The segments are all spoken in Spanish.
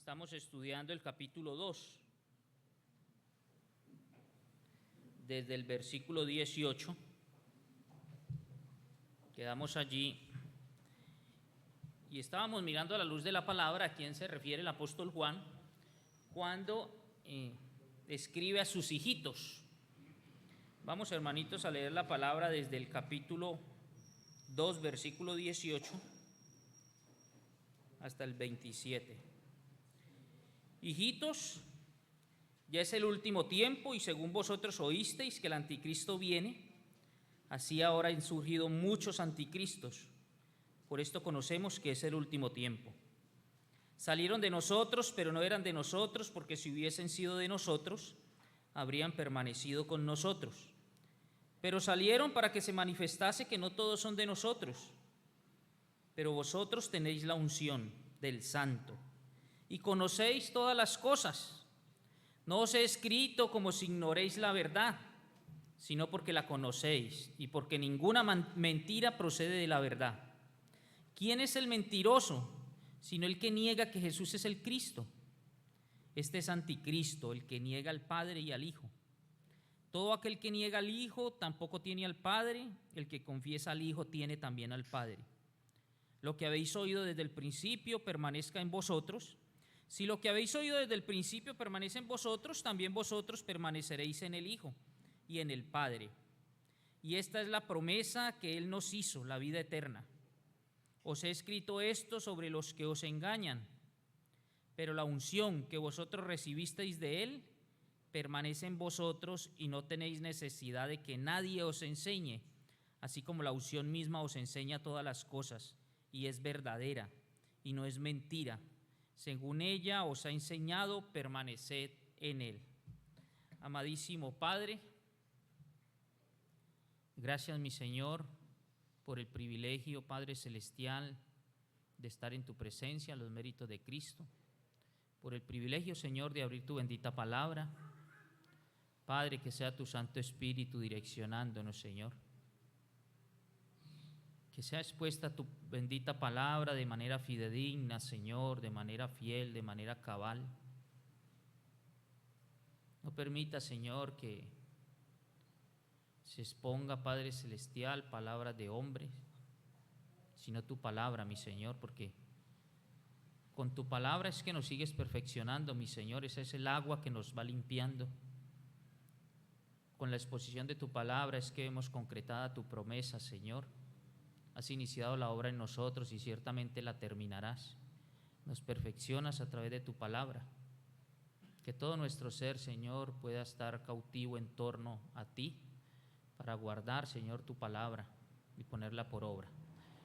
Estamos estudiando el capítulo 2, desde el versículo 18. Quedamos allí y estábamos mirando a la luz de la palabra a quién se refiere el apóstol Juan cuando escribe a sus hijitos. Vamos, hermanitos, a leer la palabra desde el capítulo 2, versículo 18 hasta el 27. Hijitos, ya es el último tiempo y según vosotros oísteis que el anticristo viene, así ahora han surgido muchos anticristos. Por esto conocemos que es el último tiempo. Salieron de nosotros, pero no eran de nosotros, porque si hubiesen sido de nosotros, habrían permanecido con nosotros. Pero salieron para que se manifestase que no todos son de nosotros. Pero vosotros tenéis la unción del Santo y conocéis todas las cosas. No os he escrito como si ignoréis la verdad, sino porque la conocéis y porque ninguna mentira procede de la verdad. ¿Quién es el mentiroso, sino el que niega que Jesús es el Cristo? Este es anticristo, el que niega al Padre y al Hijo. Todo aquel que niega al Hijo tampoco tiene al Padre, el que confiesa al Hijo tiene también al Padre. Lo que habéis oído desde el principio permanezca en vosotros. Si lo que habéis oído desde el principio permanece en vosotros, también vosotros permaneceréis en el Hijo y en el Padre. Y esta es la promesa que Él nos hizo, la vida eterna. Os he escrito esto sobre los que os engañan, pero la unción que vosotros recibisteis de Él permanece en vosotros y no tenéis necesidad de que nadie os enseñe, así como la unción misma os enseña todas las cosas y es verdadera y no es mentira. Según ella os ha enseñado, permaneced en Él. Amadísimo Padre, gracias, mi Señor, por el privilegio, Padre Celestial, de estar en tu presencia, los méritos de Cristo, por el privilegio, Señor, de abrir tu bendita palabra. Padre, que sea tu Santo Espíritu direccionándonos, Señor. Que sea expuesta tu bendita palabra de manera fidedigna, Señor, de manera fiel, de manera cabal. No permita, Señor, que se exponga, Padre Celestial, palabras de hombres, sino tu palabra, mi Señor, porque con tu palabra es que nos sigues perfeccionando, mi Señor. Ese es el agua que nos va limpiando. Con la exposición de tu palabra es que vemos concretada tu promesa, Señor. Has iniciado la obra en nosotros y ciertamente la terminarás. Nos perfeccionas a través de tu palabra. Que todo nuestro ser, Señor, pueda estar cautivo en torno a ti para guardar, Señor, tu palabra y ponerla por obra.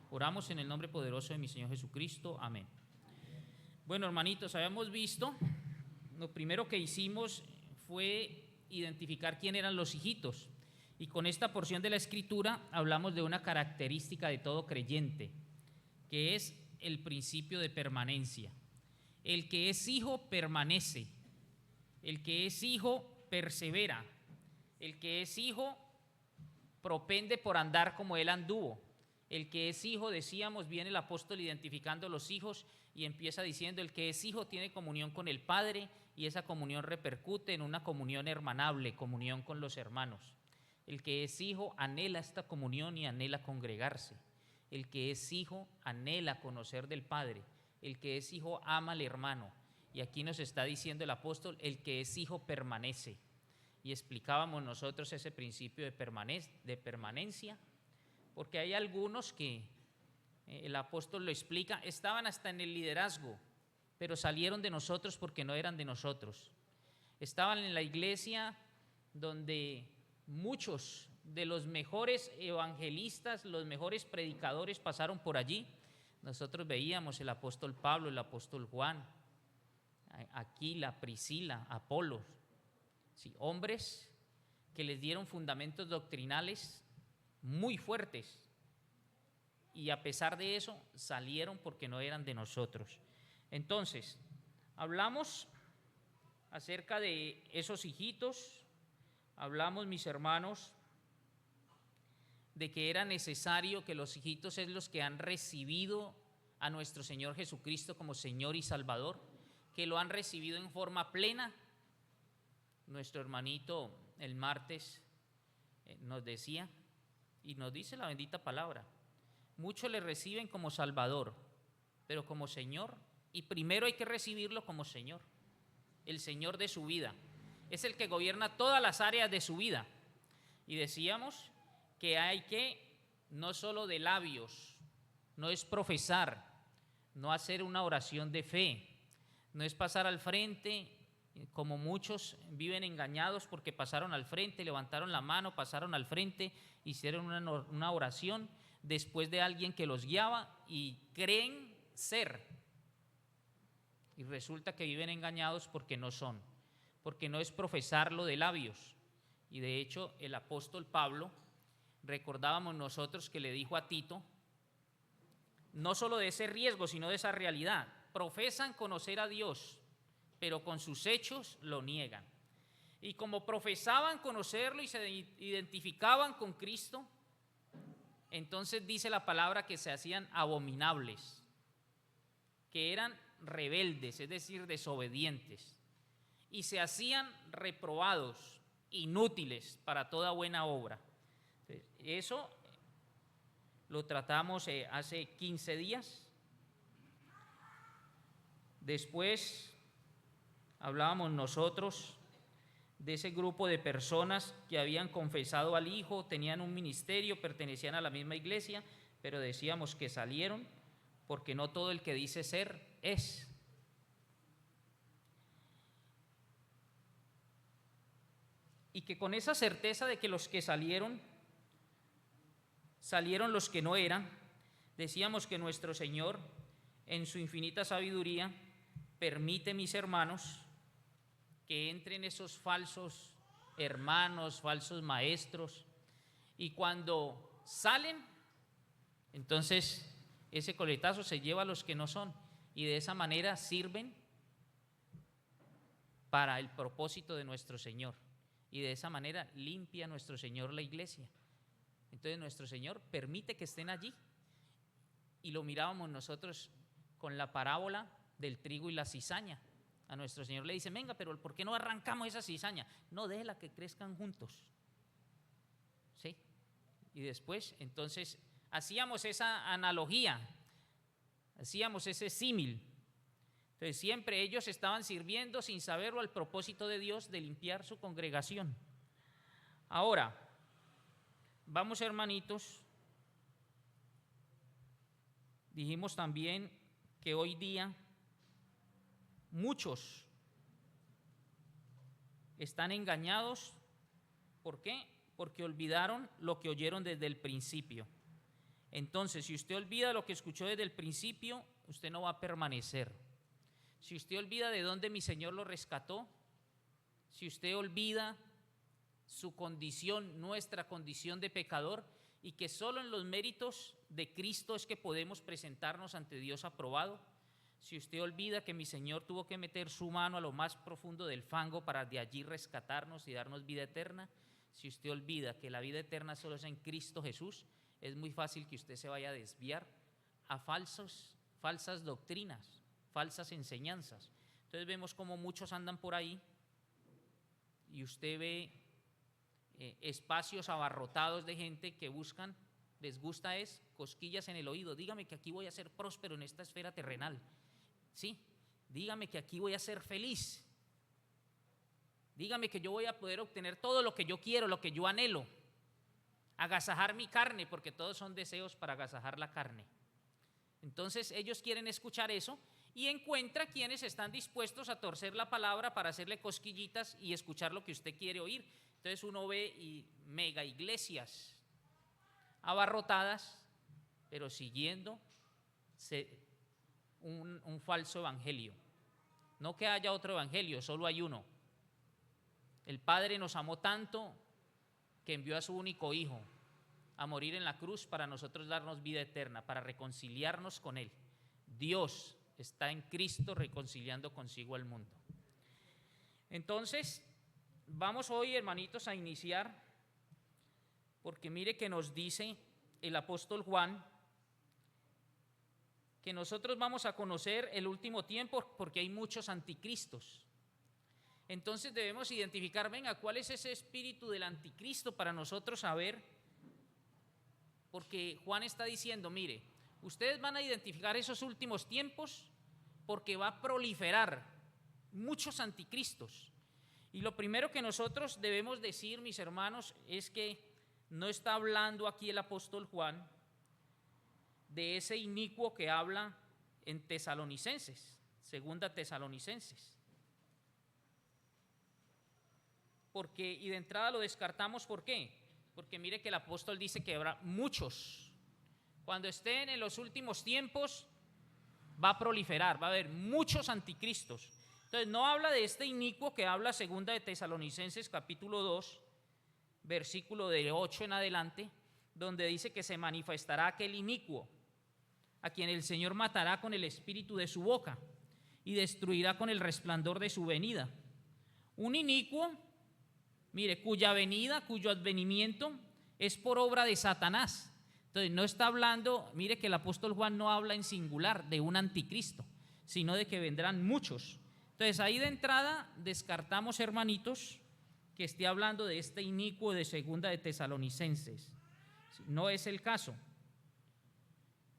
Oramos en el nombre poderoso de mi Señor Jesucristo. Amén. Bueno, hermanitos, habíamos visto, lo primero que hicimos fue identificar quién eran los hijitos. Y con esta porción de la Escritura hablamos de una característica de todo creyente, que es el principio de permanencia. El que es hijo permanece, el que es hijo persevera, el que es hijo propende por andar como él anduvo. El que es hijo, decíamos, viene el apóstol identificando los hijos y empieza diciendo: el que es hijo tiene comunión con el Padre y esa comunión repercute en una comunión hermanable, comunión con los hermanos. El que es hijo anhela esta comunión y anhela congregarse. El que es hijo anhela conocer del Padre. El que es hijo ama al hermano. Y aquí nos está diciendo el apóstol: el que es hijo permanece. Y explicábamos nosotros ese principio de permanencia, porque hay algunos que, el apóstol lo explica, estaban hasta en el liderazgo, pero salieron de nosotros porque no eran de nosotros. Estaban en la iglesia donde muchos de los mejores evangelistas, los mejores predicadores pasaron por allí. Nosotros veíamos el apóstol Pablo, el apóstol Juan, Aquila, Priscila, Apolos, sí, hombres que les dieron fundamentos doctrinales muy fuertes y a pesar de eso salieron porque no eran de nosotros. Entonces, hablamos acerca de esos hijitos. Hablamos, mis hermanos, de que era necesario que los hijitos es los que han recibido a nuestro Señor Jesucristo como Señor y Salvador, que lo han recibido en forma plena. Nuestro hermanito el martes nos decía y nos dice la bendita palabra: muchos le reciben como Salvador, pero como Señor, y primero hay que recibirlo como Señor, el Señor de su vida. Es el que gobierna todas las áreas de su vida. Y decíamos que hay que, no solo de labios, no es profesar, no hacer una oración de fe, no es pasar al frente, como muchos viven engañados porque pasaron al frente, levantaron la mano, pasaron al frente, hicieron una oración después de alguien que los guiaba y creen ser. Y resulta que viven engañados porque no son, porque no es profesarlo de labios. Y de hecho el apóstol Pablo, recordábamos nosotros que le dijo a Tito, no solo de ese riesgo, sino de esa realidad: profesan conocer a Dios, pero con sus hechos lo niegan. Y como profesaban conocerlo y se identificaban con Cristo, entonces dice la palabra que se hacían abominables, que eran rebeldes, es decir, desobedientes, y se hacían reprobados, inútiles para toda buena obra. Entonces, eso lo tratamos hace 15 días. Después hablábamos nosotros de ese grupo de personas que habían confesado al Hijo, tenían un ministerio, pertenecían a la misma iglesia, pero decíamos que salieron porque no todo el que dice ser es. Y que con esa certeza de que los que salieron los que no eran, decíamos que nuestro Señor, en su infinita sabiduría, permite, mis hermanos, que entren esos falsos hermanos, falsos maestros, y cuando salen, entonces ese coletazo se lleva a los que no son, y de esa manera sirven para el propósito de nuestro Señor, y de esa manera limpia nuestro Señor la iglesia. Entonces nuestro Señor permite que estén allí, y lo mirábamos nosotros con la parábola del trigo y la cizaña. A nuestro Señor le dice: venga, pero ¿por qué no arrancamos esa cizaña? No, déjela que crezcan juntos. ¿Sí? Y después, entonces, hacíamos esa analogía, hacíamos ese símil. Entonces, siempre ellos estaban sirviendo sin saberlo al propósito de Dios de limpiar su congregación. Ahora, vamos, hermanitos, dijimos también que hoy día muchos están engañados. ¿Por qué? Porque olvidaron lo que oyeron desde el principio. Entonces, si usted olvida lo que escuchó desde el principio, usted no va a permanecer. Si usted olvida de dónde mi Señor lo rescató, si usted olvida su condición, nuestra condición de pecador, y que solo en los méritos de Cristo es que podemos presentarnos ante Dios aprobado, si usted olvida que mi Señor tuvo que meter su mano a lo más profundo del fango para de allí rescatarnos y darnos vida eterna, si usted olvida que la vida eterna solo es en Cristo Jesús, es muy fácil que usted se vaya a desviar a falsas doctrinas, falsas enseñanzas. Entonces vemos como muchos andan por ahí y usted ve espacios abarrotados de gente que buscan, les gusta es cosquillas en el oído. Dígame que aquí voy a ser próspero en esta esfera terrenal. Sí, dígame que aquí voy a ser feliz. Dígame que yo voy a poder obtener todo lo que yo quiero, lo que yo anhelo. Agasajar mi carne, porque todos son deseos para agasajar la carne. Entonces ellos quieren escuchar eso y encuentra quienes están dispuestos a torcer la palabra para hacerle cosquillitas y escuchar lo que usted quiere oír. Entonces uno ve mega iglesias abarrotadas, pero siguiendo un falso evangelio. No que haya otro evangelio, solo hay uno. El Padre nos amó tanto que envió a su único Hijo a morir en la cruz para nosotros darnos vida eterna, para reconciliarnos con Él. Dios está en Cristo reconciliando consigo al mundo. Entonces, vamos hoy, hermanitos, a iniciar, porque mire que nos dice el apóstol Juan que nosotros vamos a conocer el último tiempo porque hay muchos anticristos. Entonces debemos identificar, venga, ¿cuál es ese espíritu del anticristo para nosotros saber? Porque Juan está diciendo, mire, ustedes van a identificar esos últimos tiempos porque va a proliferar muchos anticristos. Y lo primero que nosotros debemos decir, mis hermanos, es que no está hablando aquí el apóstol Juan de ese inicuo que habla en Tesalonicenses, segunda Tesalonicenses. Porque, y de entrada lo descartamos, ¿por qué? Porque mire que el apóstol dice que habrá muchos. Cuando estén en los últimos tiempos, va a proliferar, va a haber muchos anticristos. Entonces no habla de este inicuo que habla segunda de Tesalonicenses capítulo 2, versículo de 8 en adelante, donde dice que se manifestará aquel inicuo, a quien el Señor matará con el espíritu de su boca y destruirá con el resplandor de su venida. Un inicuo, mire, cuya venida, cuyo advenimiento es por obra de Satanás. Entonces no está hablando, mire que el apóstol Juan no habla en singular de un anticristo, sino de que vendrán muchos. Entonces ahí de entrada descartamos, hermanitos, que esté hablando de este inicuo de segunda de Tesalonicenses. No es el caso.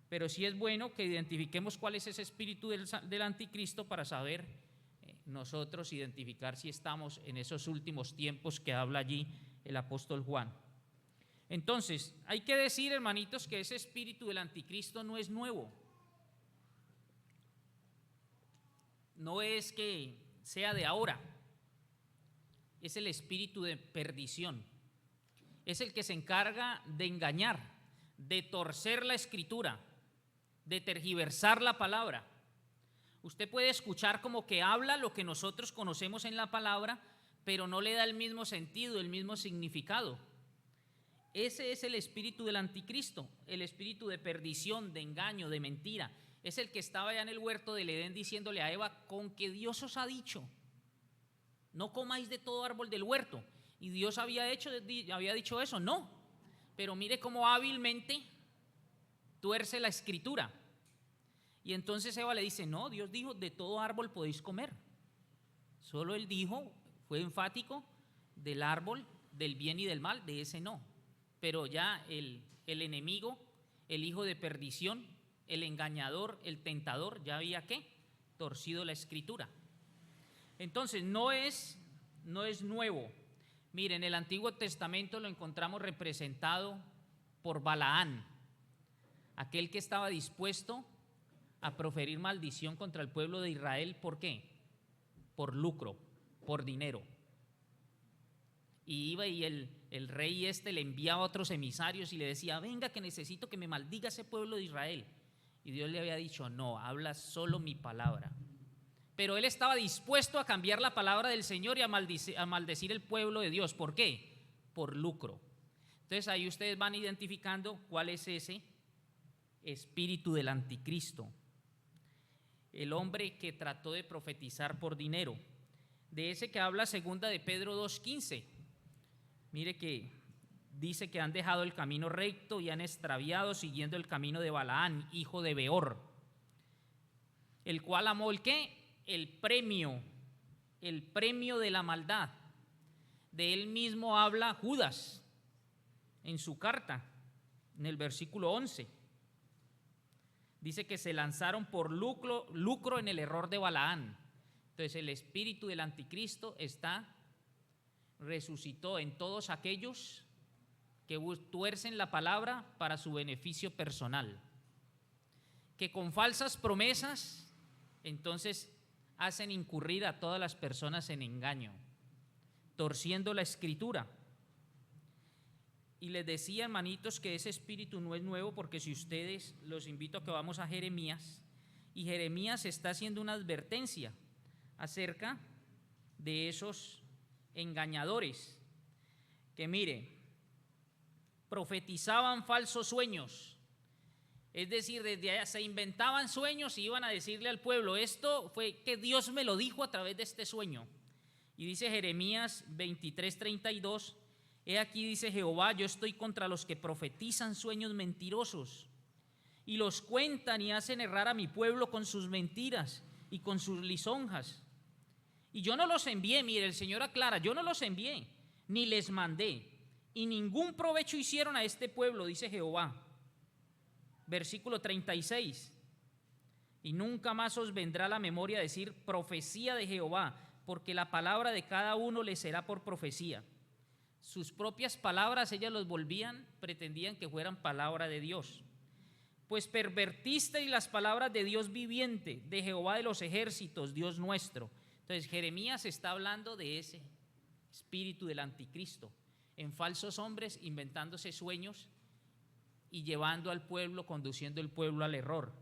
Pero sí es bueno que identifiquemos cuál es ese espíritu del anticristo para saber nosotros identificar si estamos en esos últimos tiempos que habla allí el apóstol Juan. Entonces, hay que decir, hermanitos, que ese espíritu del anticristo no es nuevo. No es que sea de ahora. Es el espíritu de perdición. Es el que se encarga de engañar, de torcer la escritura, de tergiversar la palabra. Usted puede escuchar como que habla lo que nosotros conocemos en la palabra, pero no le da el mismo sentido, el mismo significado. Ese es el espíritu del anticristo, el espíritu de perdición, de engaño, de mentira. Es el que estaba allá en el huerto del Edén diciéndole a Eva, con que Dios os ha dicho, no comáis de todo árbol del huerto. Y Dios había dicho eso, no. Pero mire cómo hábilmente tuerce la escritura. Y entonces Eva le dice, no, Dios dijo, de todo árbol podéis comer. Solo él dijo, fue enfático, del árbol del bien y del mal, de ese no. Pero ya el enemigo, el hijo de perdición, el engañador, el tentador, ya había ¿qué? Torcido la escritura. Entonces no es nuevo. Miren, en el Antiguo Testamento lo encontramos representado por Balaán, aquel que estaba dispuesto a proferir maldición contra el pueblo de Israel. ¿Por qué? Por lucro, por dinero. Y iba y el rey le enviaba a otros emisarios y le decía, venga que necesito que me maldiga ese pueblo de Israel. Y Dios le había dicho, no, habla solo mi palabra. Pero él estaba dispuesto a cambiar la palabra del Señor y a maldecir el pueblo de Dios. ¿Por qué? Por lucro. Entonces ahí ustedes van identificando cuál es ese espíritu del anticristo. El hombre que trató de profetizar por dinero. De ese que habla segunda de Pedro 2:15. Mire que dice que han dejado el camino recto y han extraviado siguiendo el camino de Balaán, hijo de Beor, el cual amó ¿el qué? El premio de la maldad. De él mismo habla Judas en su carta, en el versículo 11. Dice que se lanzaron por lucro en el error de Balaán. Entonces el espíritu del anticristo resucitó en todos aquellos que tuercen la palabra para su beneficio personal, que con falsas promesas entonces hacen incurrir a todas las personas en engaño, torciendo la escritura. Y les decía, hermanitos, que ese espíritu no es nuevo, porque si ustedes, los invito a que vamos a Jeremías, y Jeremías está haciendo una advertencia acerca de esos engañadores que, mire, profetizaban falsos sueños. Es decir, desde allá se inventaban sueños y iban a decirle al pueblo, esto fue que Dios me lo dijo a través de este sueño. Y dice Jeremías 23:32, he aquí dice Jehová, yo estoy contra los que profetizan sueños mentirosos y los cuentan y hacen errar a mi pueblo con sus mentiras y con sus lisonjas. Y yo no los envié, mire, el Señor aclara, yo no los envié, ni les mandé, y ningún provecho hicieron a este pueblo, dice Jehová. Versículo 36. Y nunca más os vendrá a la memoria decir profecía de Jehová, porque la palabra de cada uno le será por profecía. Sus propias palabras ellas los volvían, pretendían que fueran palabra de Dios. Pues pervertisteis las palabras de Dios viviente, de Jehová de los ejércitos, Dios nuestro. Entonces Jeremías está hablando de ese espíritu del anticristo, en falsos hombres inventándose sueños y llevando al pueblo, conduciendo el pueblo al error.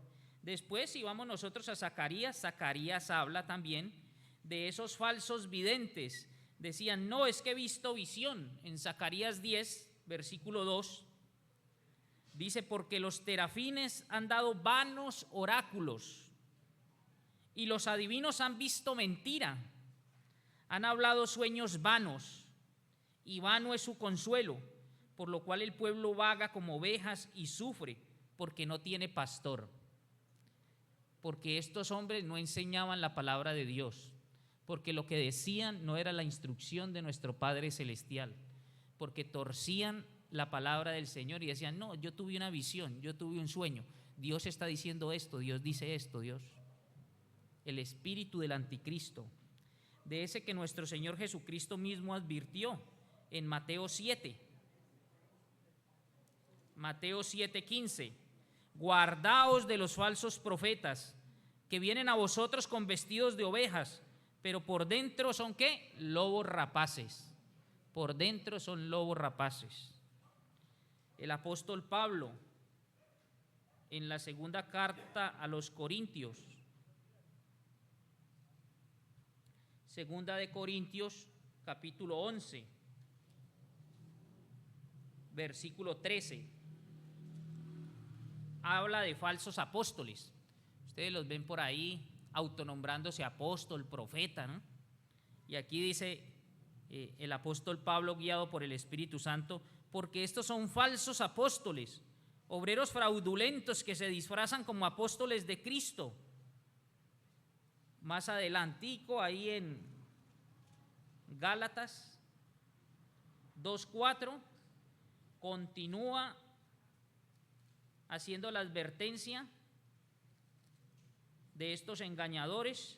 Después, si vamos nosotros a Zacarías, Zacarías habla también de esos falsos videntes. Decían, no, es que he visto visión. En Zacarías 10, versículo 2, dice, porque los terafines han dado vanos oráculos y los adivinos han visto mentira, han hablado sueños vanos y vano es su consuelo, por lo cual el pueblo vaga como ovejas y sufre porque no tiene pastor. Porque estos hombres no enseñaban la palabra de Dios, porque lo que decían no era la instrucción de nuestro Padre Celestial, porque torcían la palabra del Señor y decían, no, yo tuve una visión, yo tuve un sueño, Dios está diciendo esto, Dios dice esto, Dios. El espíritu del anticristo, de ese que nuestro Señor Jesucristo mismo advirtió en Mateo 7. Mateo 7:15. Guardaos de los falsos profetas que vienen a vosotros con vestidos de ovejas, pero por dentro son ¿qué? Lobos rapaces. Por dentro son lobos rapaces. El apóstol Pablo, en la segunda carta a los Corintios, segunda de Corintios, capítulo 11, versículo 13, habla de falsos apóstoles. Ustedes los ven por ahí autonombrándose apóstol, profeta, ¿no? Y aquí dice el apóstol Pablo, guiado por el Espíritu Santo, porque estos son falsos apóstoles, obreros fraudulentos que se disfrazan como apóstoles de Cristo. Más adelantico, ahí en Gálatas 2:4, continúa haciendo la advertencia de estos engañadores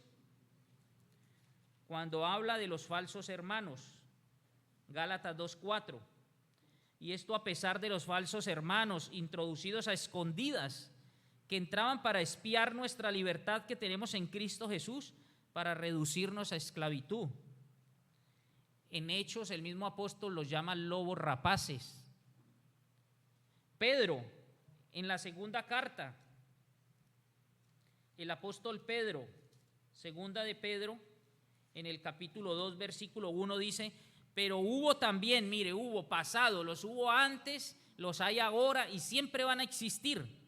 cuando habla de los falsos hermanos. Gálatas 2:4. Y esto a pesar de los falsos hermanos introducidos a escondidas, que entraban para espiar nuestra libertad que tenemos en Cristo Jesús, para reducirnos a esclavitud. En Hechos el mismo apóstol los llama lobos rapaces. Pedro, en la segunda carta, el apóstol Pedro, segunda de Pedro, en el capítulo 2, versículo 1 dice, pero hubo también, mire, hubo pasado, los hubo antes, los hay ahora y siempre van a existir.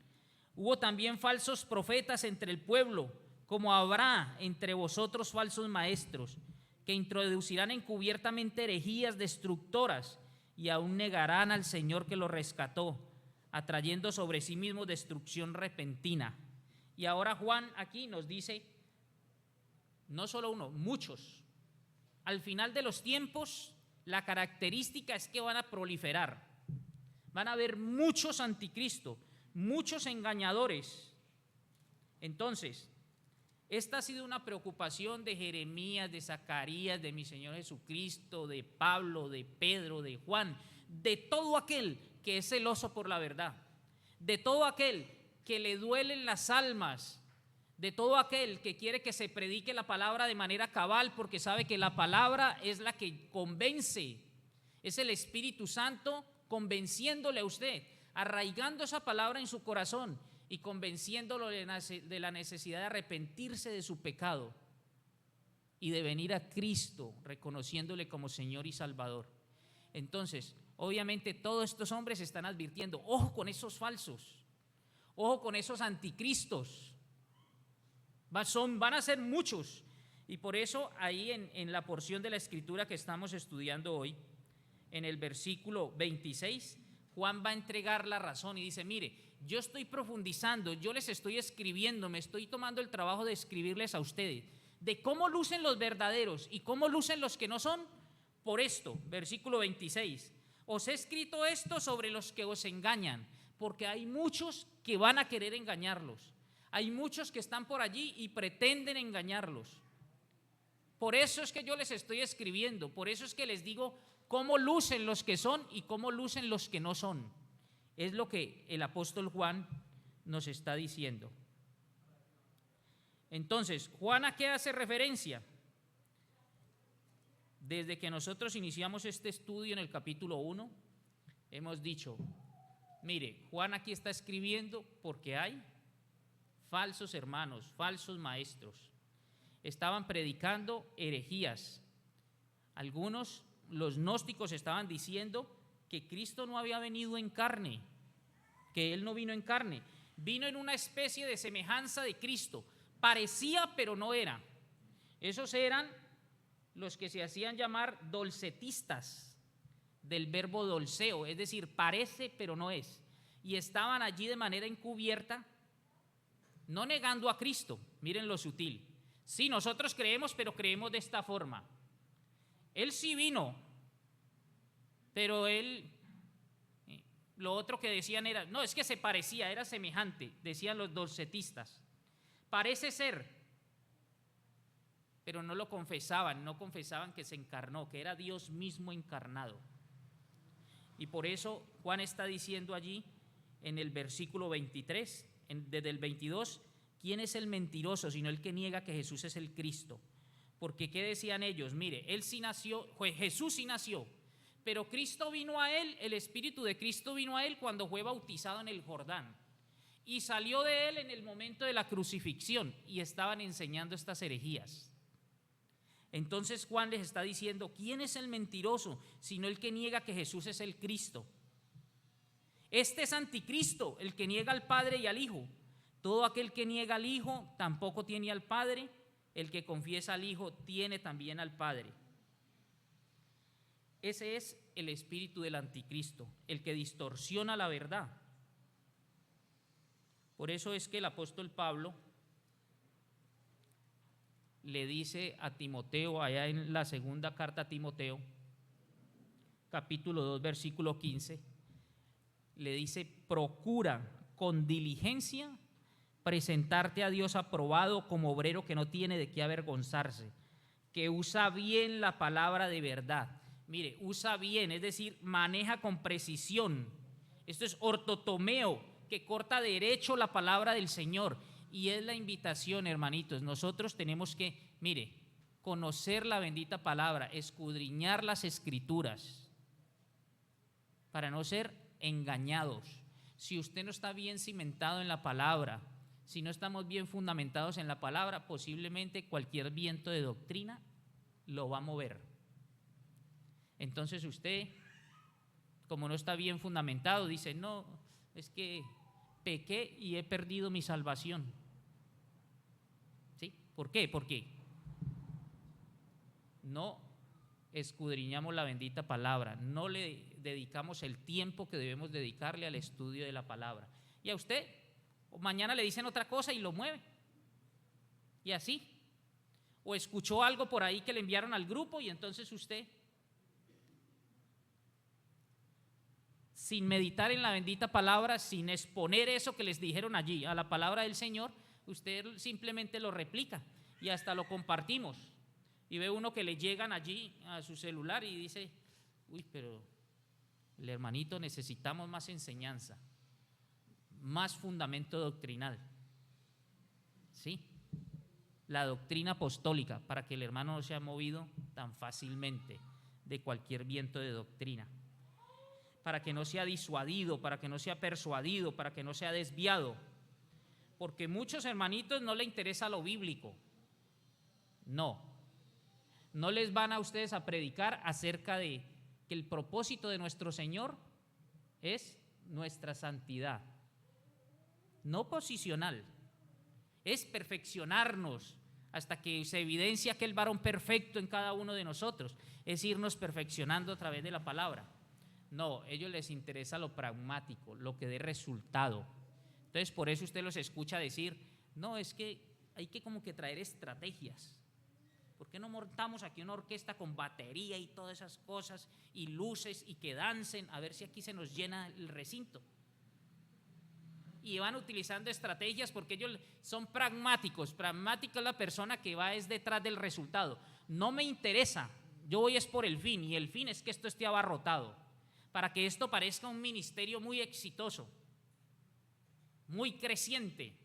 Hubo también falsos profetas entre el pueblo, como habrá entre vosotros falsos maestros, que introducirán encubiertamente herejías destructoras y aún negarán al Señor que los rescató, atrayendo sobre sí mismos destrucción repentina. Y ahora Juan aquí nos dice, no solo uno, muchos. Al final de los tiempos, la característica es que van a proliferar. Van a haber muchos anticristos, muchos engañadores. Entonces, esta ha sido una preocupación de Jeremías, de Zacarías, de mi Señor Jesucristo, de Pablo, de Pedro, de Juan, de todo aquel que es celoso por la verdad, de todo aquel que le duelen las almas, de todo aquel que quiere que se predique la palabra de manera cabal, porque sabe que la palabra es la que convence, es el Espíritu Santo convenciéndole a usted, arraigando esa palabra en su corazón y convenciéndolo de la necesidad de arrepentirse de su pecado y de venir a Cristo, reconociéndole como Señor y Salvador. Entonces, obviamente todos estos hombres están advirtiendo, ojo con esos falsos, ojo con esos anticristos, van a ser muchos. Y por eso ahí en la porción de la Escritura que estamos estudiando hoy, en el versículo 26, Juan va a entregar la razón y dice, mire, yo estoy profundizando, yo les estoy escribiendo, me estoy tomando el trabajo de escribirles a ustedes, de cómo lucen los verdaderos y cómo lucen los que no son, por esto, versículo 26, os he escrito esto sobre los que os engañan, porque hay muchos que van a querer engañarlos, hay muchos que están por allí y pretenden engañarlos. Por eso es que yo les estoy escribiendo, por eso es que les digo cómo lucen los que son y cómo lucen los que no son. Es lo que el apóstol Juan nos está diciendo. Entonces, ¿Juan a qué hace referencia? Desde que nosotros iniciamos este estudio en el capítulo 1, hemos dicho, mire, Juan aquí está escribiendo porque hay falsos hermanos, falsos maestros. Estaban predicando herejías. Algunos, los gnósticos, estaban diciendo que Cristo no había venido en carne, que Él no vino en carne, vino en una especie de semejanza de Cristo, parecía pero no era. Esos eran los que se hacían llamar dolcetistas, del verbo dolceo, es decir, parece pero no es, y estaban allí de manera encubierta, no negando a Cristo. Miren lo sutil. Sí, nosotros creemos, pero creemos de esta forma. Él sí vino, pero él, lo otro que decían era, no, es que se parecía, era semejante, decían los dolcetistas. Parece ser, pero no lo confesaban, no confesaban que se encarnó, que era Dios mismo encarnado. Y por eso Juan está diciendo allí en el versículo 23, desde el 22, ¿quién es el mentiroso sino el que niega que Jesús es el Cristo? Porque ¿qué decían ellos? Mire, él sí nació, Jesús sí nació, pero Cristo vino a él, el Espíritu de Cristo vino a él cuando fue bautizado en el Jordán y salió de él en el momento de la crucifixión, y estaban enseñando estas herejías. Entonces Juan les está diciendo, ¿quién es el mentiroso sino el que niega que Jesús es el Cristo? Este es anticristo, el que niega al Padre y al Hijo. Todo aquel que niega al Hijo tampoco tiene al Padre. El que confiesa al Hijo tiene también al Padre. Ese es el espíritu del anticristo, el que distorsiona la verdad. Por eso es que el apóstol Pablo le dice a Timoteo, allá en la segunda carta a Timoteo, capítulo 2, versículo 15, le dice, procura con diligencia presentarte a Dios aprobado como obrero que no tiene de qué avergonzarse, que usa bien la palabra de verdad. Mire, usa bien, es decir, maneja con precisión. Esto es ortotomeo, que corta derecho la palabra del Señor. Y es la invitación, hermanitos, nosotros tenemos que, mire, conocer la bendita palabra, escudriñar las escrituras, para no ser engañados. Si usted no está bien cimentado en la palabra, si no estamos bien fundamentados en la palabra, posiblemente cualquier viento de doctrina lo va a mover. Entonces usted, como no está bien fundamentado, dice, no, es que pequé y he perdido mi salvación. ¿Sí? ¿Por qué? Porque no escudriñamos la bendita palabra, no le dedicamos el tiempo que debemos dedicarle al estudio de la palabra. Y a usted mañana le dicen otra cosa y lo mueve. Y así. O escuchó algo por ahí que le enviaron al grupo y entonces usted, sin meditar en la bendita palabra, sin exponer eso que les dijeron allí a la palabra del Señor, usted simplemente lo replica y hasta lo compartimos. Y ve uno que le llegan allí a su celular y dice, uy, pero el hermanito, necesitamos más enseñanza, más fundamento doctrinal, ¿sí? La doctrina apostólica, para que el hermano no sea movido tan fácilmente de cualquier viento de doctrina, para que no sea disuadido, para que no sea persuadido, para que no sea desviado, porque muchos hermanitos no les interesa lo bíblico. No les van a ustedes a predicar acerca de que el propósito de nuestro Señor es nuestra santidad, no posicional, es perfeccionarnos hasta que se evidencia aquel varón perfecto en cada uno de nosotros, es irnos perfeccionando a través de la palabra. No, a ellos les interesa lo pragmático, lo que dé resultado. Entonces por eso usted los escucha decir, no, es que hay que como que traer estrategias. ¿Por qué no montamos aquí una orquesta con batería y todas esas cosas y luces y que dancen, a ver si aquí se nos llena el recinto? Y van utilizando estrategias porque ellos son pragmáticos. Pragmático es la persona que va es detrás del resultado. No me interesa, yo voy es por el fin, y el fin es que esto esté abarrotado, para que esto parezca un ministerio muy exitoso, muy creciente.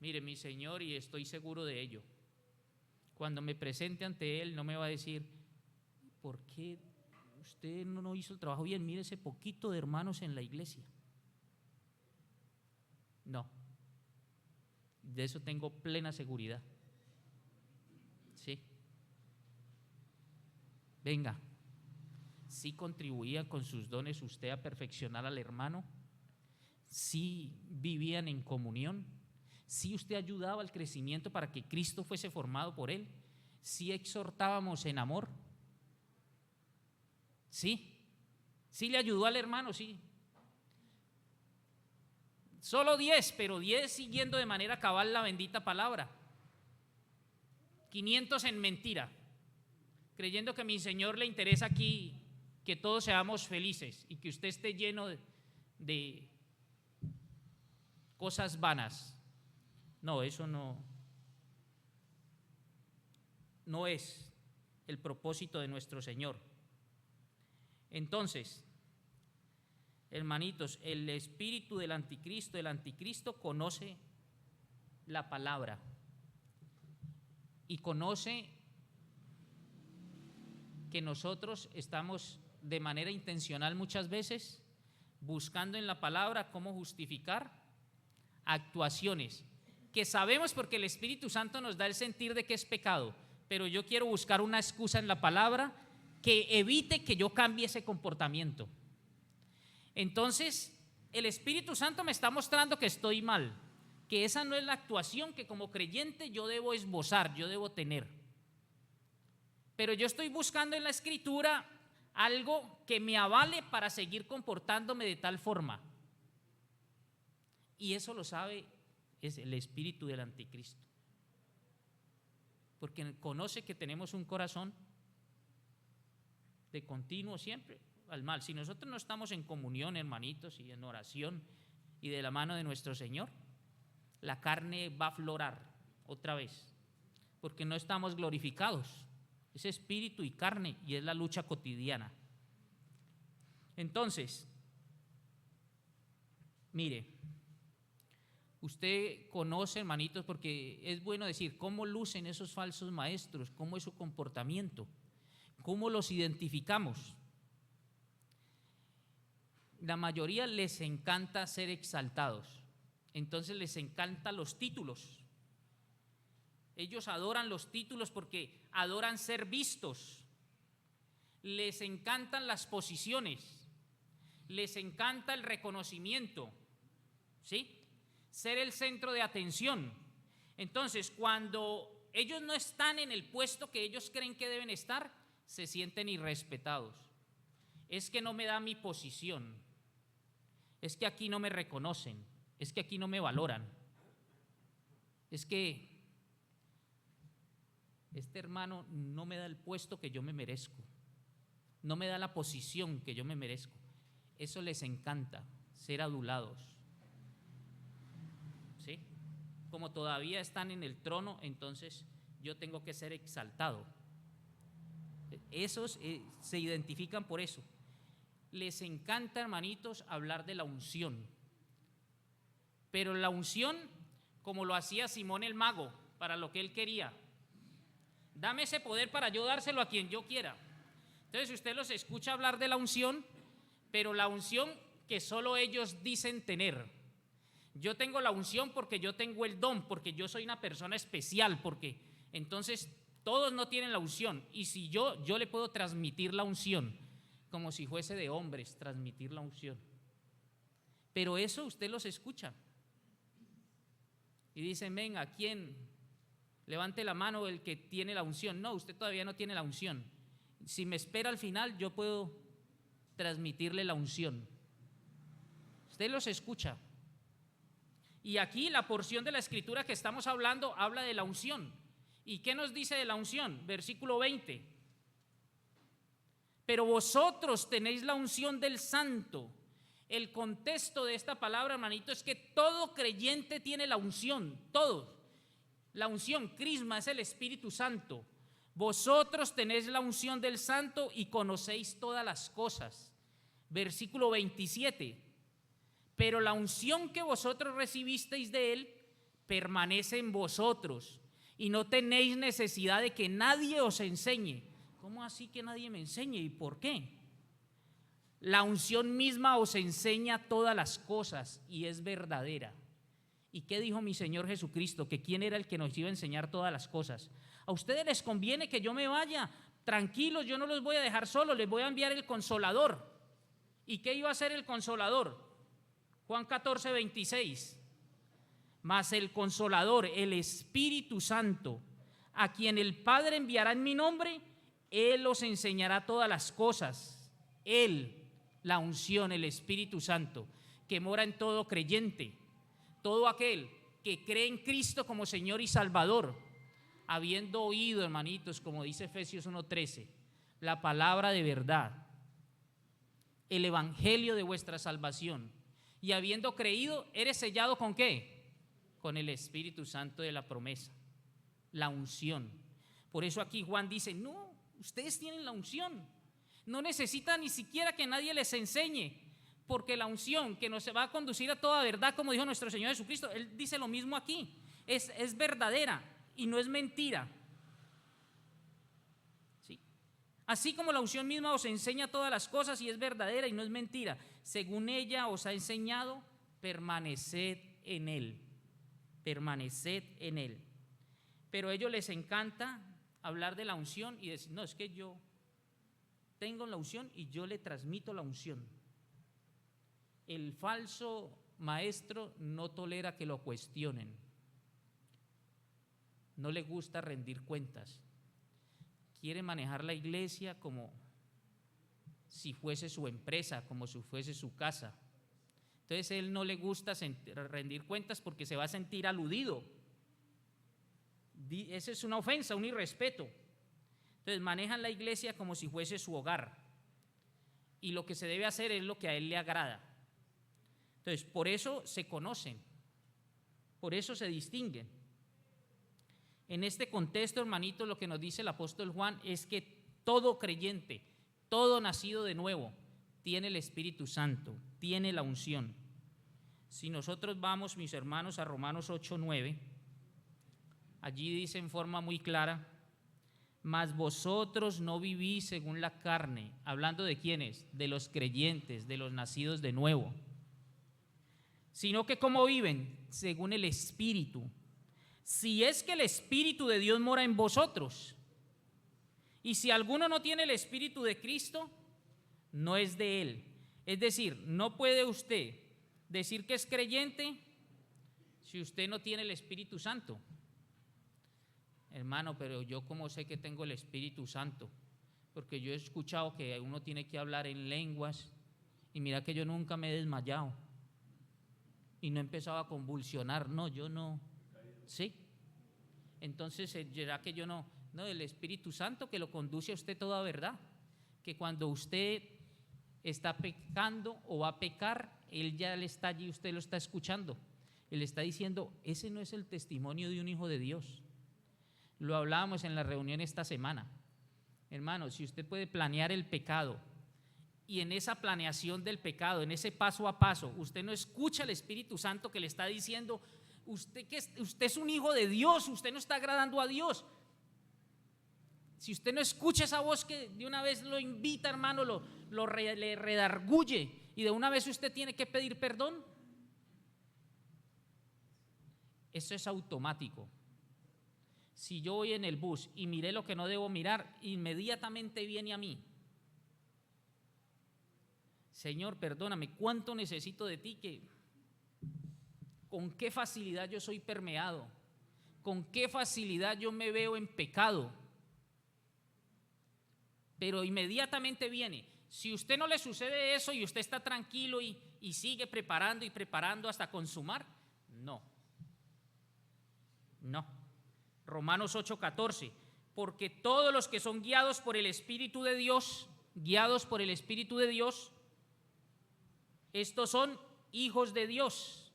Mire, mi Señor, y estoy seguro de ello, cuando me presente ante Él no me va a decir, ¿por qué usted no hizo el trabajo bien? Mire ese poquito de hermanos en la iglesia. No, de eso tengo plena seguridad. Sí. Venga, sí contribuía con sus dones usted a perfeccionar al hermano, sí vivían en comunión, sí usted ayudaba al crecimiento para que Cristo fuese formado por él, sí exhortábamos en amor, sí le ayudó al hermano, sí. Solo 10, pero 10 siguiendo de manera cabal la bendita palabra. 500 en mentira, creyendo que a mi Señor le interesa aquí que todos seamos felices y que usted esté lleno de cosas vanas. No, eso no es el propósito de nuestro Señor. Entonces, hermanitos, el espíritu del anticristo conoce la palabra y conoce que nosotros estamos de manera intencional muchas veces buscando en la palabra cómo justificar actuaciones que sabemos porque el Espíritu Santo nos da el sentir de que es pecado, pero yo quiero buscar una excusa en la palabra que evite que yo cambie ese comportamiento. Entonces, el Espíritu Santo me está mostrando que estoy mal, que esa no es la actuación que como creyente yo debo esbozar, yo debo tener. Pero yo estoy buscando en la Escritura algo que me avale para seguir comportándome de tal forma. Y eso lo sabe es el espíritu del anticristo, porque conoce que tenemos un corazón de continuo siempre al mal. Si nosotros no estamos en comunión, hermanitos, y en oración y de la mano de nuestro Señor, la carne va a aflorar otra vez, porque no estamos glorificados. Es espíritu y carne y es la lucha cotidiana. Entonces, mire, usted conoce, hermanitos, porque es bueno decir cómo lucen esos falsos maestros, cómo es su comportamiento, cómo los identificamos. La mayoría les encanta ser exaltados, entonces les encantan los títulos. Ellos adoran los títulos porque adoran ser vistos. Les encantan las posiciones, les encanta el reconocimiento, ¿sí? Ser el centro de atención. Entonces, cuando ellos no están en el puesto que ellos creen que deben estar, se sienten irrespetados. Es que no me da mi posición, es que aquí no me reconocen, es que aquí no me valoran, es que este hermano no me da el puesto que yo me merezco, no me da la posición que yo me merezco. Eso les encanta, ser adulados. ¿Sí? Como todavía están en el trono, entonces yo tengo que ser exaltado. Esos se identifican por eso. Les encanta, hermanitos, hablar de la unción. Pero la unción, como lo hacía Simón el mago, para lo que él quería. Dame ese poder para yo dárselo a quien yo quiera. Entonces usted los escucha hablar de la unción, pero la unción que solo ellos dicen tener. Yo tengo la unción porque yo tengo el don, porque yo soy una persona especial, porque entonces todos no tienen la unción. Y si yo le puedo transmitir la unción, como si fuese de hombres, transmitir la unción. Pero eso usted los escucha. Y dicen, venga, ¿quién? Levante la mano el que tiene la unción. No, usted todavía no tiene la unción. Si me espera al final, yo puedo transmitirle la unción. Usted los escucha. Y aquí la porción de la escritura que estamos hablando habla de la unción. ¿Y qué nos dice de la unción? Versículo 20. Pero vosotros tenéis la unción del Santo. El contexto de esta palabra, hermanito, es que todo creyente tiene la unción, todo. La unción, crisma, es el Espíritu Santo. Vosotros tenéis la unción del Santo y conocéis todas las cosas. Versículo 27. Pero la unción que vosotros recibisteis de Él permanece en vosotros y no tenéis necesidad de que nadie os enseñe. ¿Cómo así que nadie me enseñe? ¿Y por qué? La unción misma os enseña todas las cosas y es verdadera. ¿Y qué dijo mi Señor Jesucristo? Que quién era el que nos iba a enseñar todas las cosas. A ustedes les conviene que yo me vaya, tranquilos, yo no los voy a dejar solos, les voy a enviar el Consolador. ¿Y qué iba a hacer el Consolador? Juan 14, 26. Mas el Consolador, el Espíritu Santo, a quien el Padre enviará en mi nombre, Él os enseñará todas las cosas. Él, la unción, el Espíritu Santo, que mora en todo creyente, todo aquel que cree en Cristo como Señor y Salvador, habiendo oído, hermanitos, como dice Efesios 1:13, la palabra de verdad, el evangelio de vuestra salvación, y habiendo creído, eres sellado ¿con qué? Con el Espíritu Santo de la promesa, la unción. Por eso aquí Juan dice, no, ustedes tienen la unción, no necesitan ni siquiera que nadie les enseñe, porque la unción que nos va a conducir a toda verdad, como dijo nuestro Señor Jesucristo, Él dice lo mismo aquí, es verdadera y no es mentira. ¿Sí? Así como la unción misma os enseña todas las cosas y es verdadera y no es mentira, según ella os ha enseñado, permaneced en Él. Permaneced en Él. Pero a ellos les encanta hablar de la unción y decir, no, es que yo tengo la unción y yo le transmito la unción. El falso maestro no tolera que lo cuestionen. No le gusta rendir cuentas. Quiere manejar la iglesia como si fuese su empresa, como si fuese su casa. Entonces él no le gusta rendir cuentas porque se va a sentir aludido. Esa es una ofensa, un irrespeto. Entonces manejan la iglesia como si fuese su hogar. Y lo que se debe hacer es lo que a él le agrada. Entonces por eso se conocen, por eso se distinguen. En este contexto, hermanito, lo que nos dice el apóstol Juan es que todo creyente, todo nacido de nuevo, tiene el Espíritu Santo, tiene la unción. Si nosotros vamos, mis hermanos, a Romanos 8:9, allí dice en forma muy clara, mas vosotros no vivís según la carne, hablando de quiénes, de los creyentes, de los nacidos de nuevo, sino que como viven, según el Espíritu. Si es que el Espíritu de Dios mora en vosotros, y si alguno no tiene el Espíritu de Cristo, no es de Él. Es decir, no puede usted decir que es creyente si usted no tiene el Espíritu Santo. Hermano, pero yo cómo sé que tengo el Espíritu Santo, porque yo he escuchado que uno tiene que hablar en lenguas, y mira que yo nunca me he desmayado, y no he empezado a convulsionar, no, yo no. ¿Sí? Entonces, ¿será que yo no? No, el Espíritu Santo que lo conduce a usted toda verdad. Que cuando usted está pecando o va a pecar, Él ya le está allí, usted lo está escuchando. Él está diciendo, ese no es el testimonio de un hijo de Dios. Lo hablábamos en la reunión esta semana. Hermano, si usted puede planear el pecado y en esa planeación del pecado, en ese paso a paso, usted no escucha al Espíritu Santo que le está diciendo, usted es un hijo de Dios, usted no está agradando a Dios. Si usted no escucha esa voz que de una vez lo invita, hermano, le redarguye y de una vez usted tiene que pedir perdón, eso es automático. Si yo voy en el bus y miré lo que no debo mirar, inmediatamente viene a mí, Señor, perdóname, ¿cuánto necesito de ti? ¿Con qué facilidad yo soy permeado? ¿Con qué facilidad yo me veo en pecado? Pero inmediatamente viene, si usted no le sucede eso y usted está tranquilo y sigue preparando y preparando hasta consumar, no. Romanos 8:14, porque todos los que son guiados por el Espíritu de Dios, estos son hijos de Dios.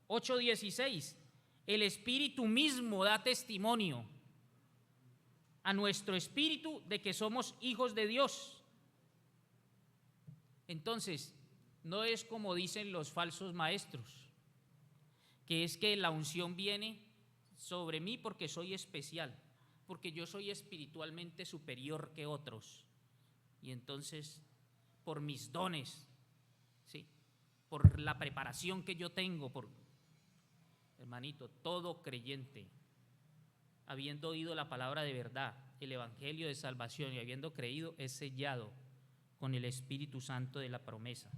8:16, el Espíritu mismo da testimonio a nuestro espíritu de que somos hijos de Dios. Entonces, no es como dicen los falsos maestros, que es que la unción viene sobre mí porque soy especial, porque yo soy espiritualmente superior que otros. Y entonces, por mis dones, ¿sí?, por la preparación que yo tengo, hermanito, todo creyente, habiendo oído la palabra de verdad, el evangelio de salvación y habiendo creído, es sellado con el Espíritu Santo de la promesa.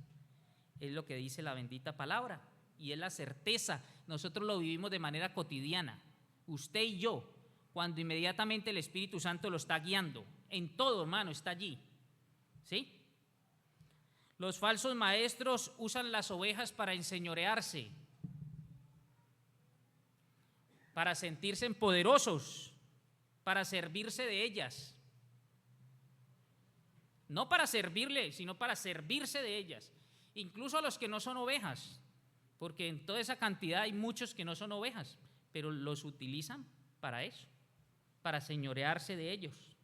Es lo que dice la bendita palabra y es la certeza. Nosotros lo vivimos de manera cotidiana, usted y yo, cuando inmediatamente el Espíritu Santo lo está guiando. En todo, hermano, está allí, ¿sí? Los falsos maestros usan las ovejas para enseñorearse, para sentirse poderosos, para servirse de ellas. No para servirle, sino para servirse de ellas. Incluso a los que no son ovejas, porque en toda esa cantidad hay muchos que no son ovejas, pero los utilizan para eso, para señorearse de ellos.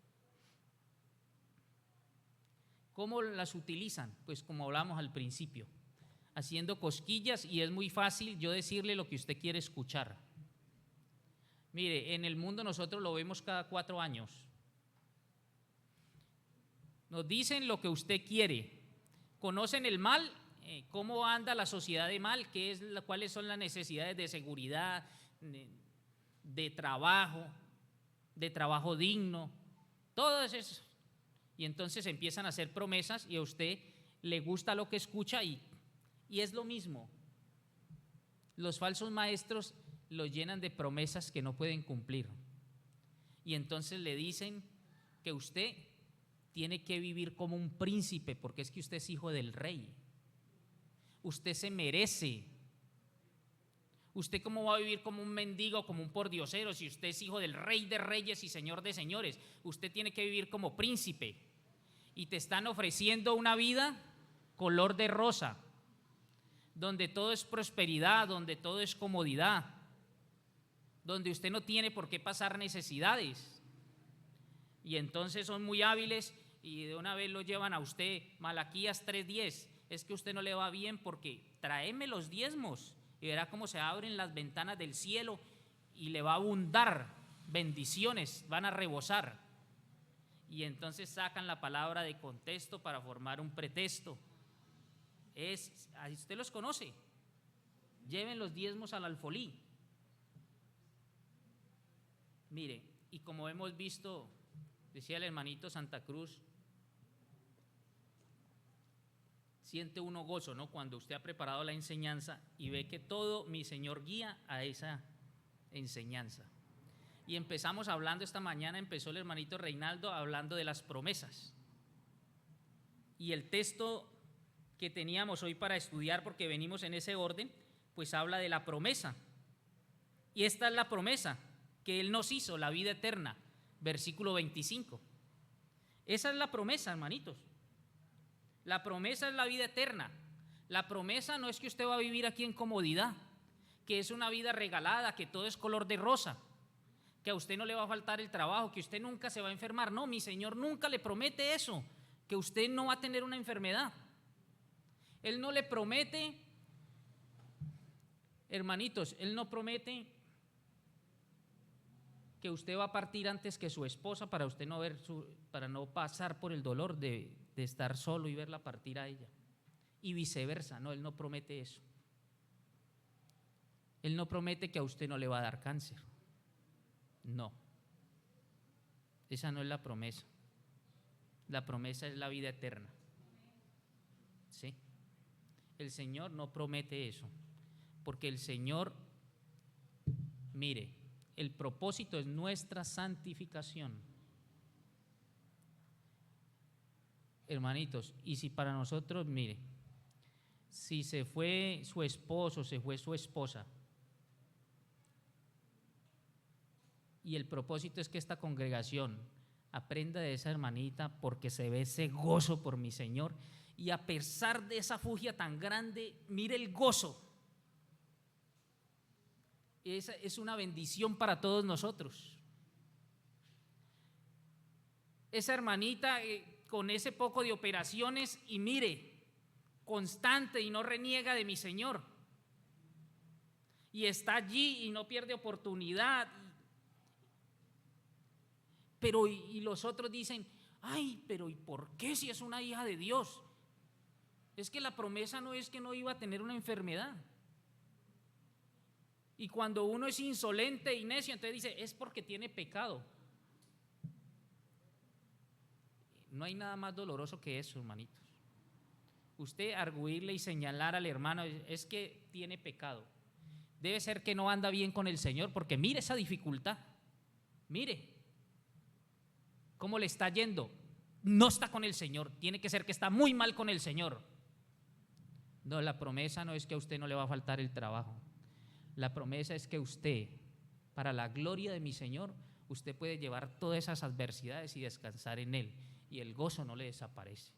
¿Cómo las utilizan? Pues como hablamos al principio, haciendo cosquillas, y es muy fácil yo decirle lo que usted quiere escuchar. Mire, en el mundo nosotros lo vemos cada 4 años. Nos dicen lo que usted quiere. Conocen el mal, cómo anda la sociedad de mal, cuáles son las necesidades de seguridad, de trabajo digno, todo eso. Y entonces empiezan a hacer promesas y a usted le gusta lo que escucha y es lo mismo. Los falsos maestros lo llenan de promesas que no pueden cumplir. Y entonces le dicen que usted tiene que vivir como un príncipe porque es que usted es hijo del rey. Usted se merece. ¿Usted cómo va a vivir como un mendigo, como un pordiosero, si usted es hijo del Rey de Reyes y Señor de Señores? Usted tiene que vivir como príncipe. Y te están ofreciendo una vida color de rosa, donde todo es prosperidad, donde todo es comodidad, donde usted no tiene por qué pasar necesidades. Y entonces son muy hábiles y de una vez lo llevan a usted. Malaquías 3:10, es que usted no le va bien porque tráeme los diezmos y verá cómo se abren las ventanas del cielo y le va a abundar bendiciones, van a rebosar. Y entonces sacan la palabra de contexto para formar un pretexto. Usted los conoce. Lleven los diezmos al alfolí. Mire, y como hemos visto, decía el hermanito Santa Cruz, siente uno gozo, ¿no?, cuando usted ha preparado la enseñanza y ve que todo mi Señor guía a esa enseñanza. Y empezamos hablando esta mañana, empezó el hermanito Reinaldo hablando de las promesas. Y el texto que teníamos hoy para estudiar, porque venimos en ese orden, pues habla de la promesa. Y esta es la promesa que Él nos hizo, la vida eterna, versículo 25. Esa es la promesa, hermanitos. La promesa es la vida eterna. La promesa no es que usted va a vivir aquí en comodidad, que es una vida regalada, que todo es color de rosa, que a usted no le va a faltar el trabajo, que usted nunca se va a enfermar. No, mi Señor nunca le promete eso, que usted no va a tener una enfermedad. Él no le promete, hermanitos, Él no promete que usted va a partir antes que su esposa para usted para no pasar por el dolor de estar solo y verla partir a ella, y viceversa. No, Él no promete eso. Él no promete que a usted no le va a dar cáncer. No, esa no es la promesa. La promesa es la vida eterna. ¿Sí? El Señor no promete eso, porque el Señor, mire, el propósito es nuestra santificación. hermanitos, y si para nosotros, mire, si se fue su esposo, se fue su esposa, y el propósito es que esta congregación aprenda de esa hermanita porque se ve ese gozo por mi Señor, y a pesar de esa fugia tan grande, mire el gozo. Esa es una bendición para todos nosotros. Esa hermanita con ese poco de operaciones, y mire, constante y no reniega de mi Señor, y está allí y no pierde oportunidad. Pero y los otros dicen, ay, pero ¿y por qué si es una hija de Dios? Es que la promesa no es que no iba a tener una enfermedad. Y cuando uno es insolente y necio, entonces dice, es porque tiene pecado. No hay nada más doloroso que eso, hermanitos. Usted arguirle y señalar al hermano, es que tiene pecado. Debe ser que no anda bien con el Señor, porque mire esa dificultad. Mire cómo le está yendo. No está con el Señor, tiene que ser que está muy mal con el Señor. No, la promesa no es que a usted no le va a faltar el trabajo. La promesa es que usted, para la gloria de mi Señor, usted puede llevar todas esas adversidades y descansar en Él, y el gozo no le desaparece.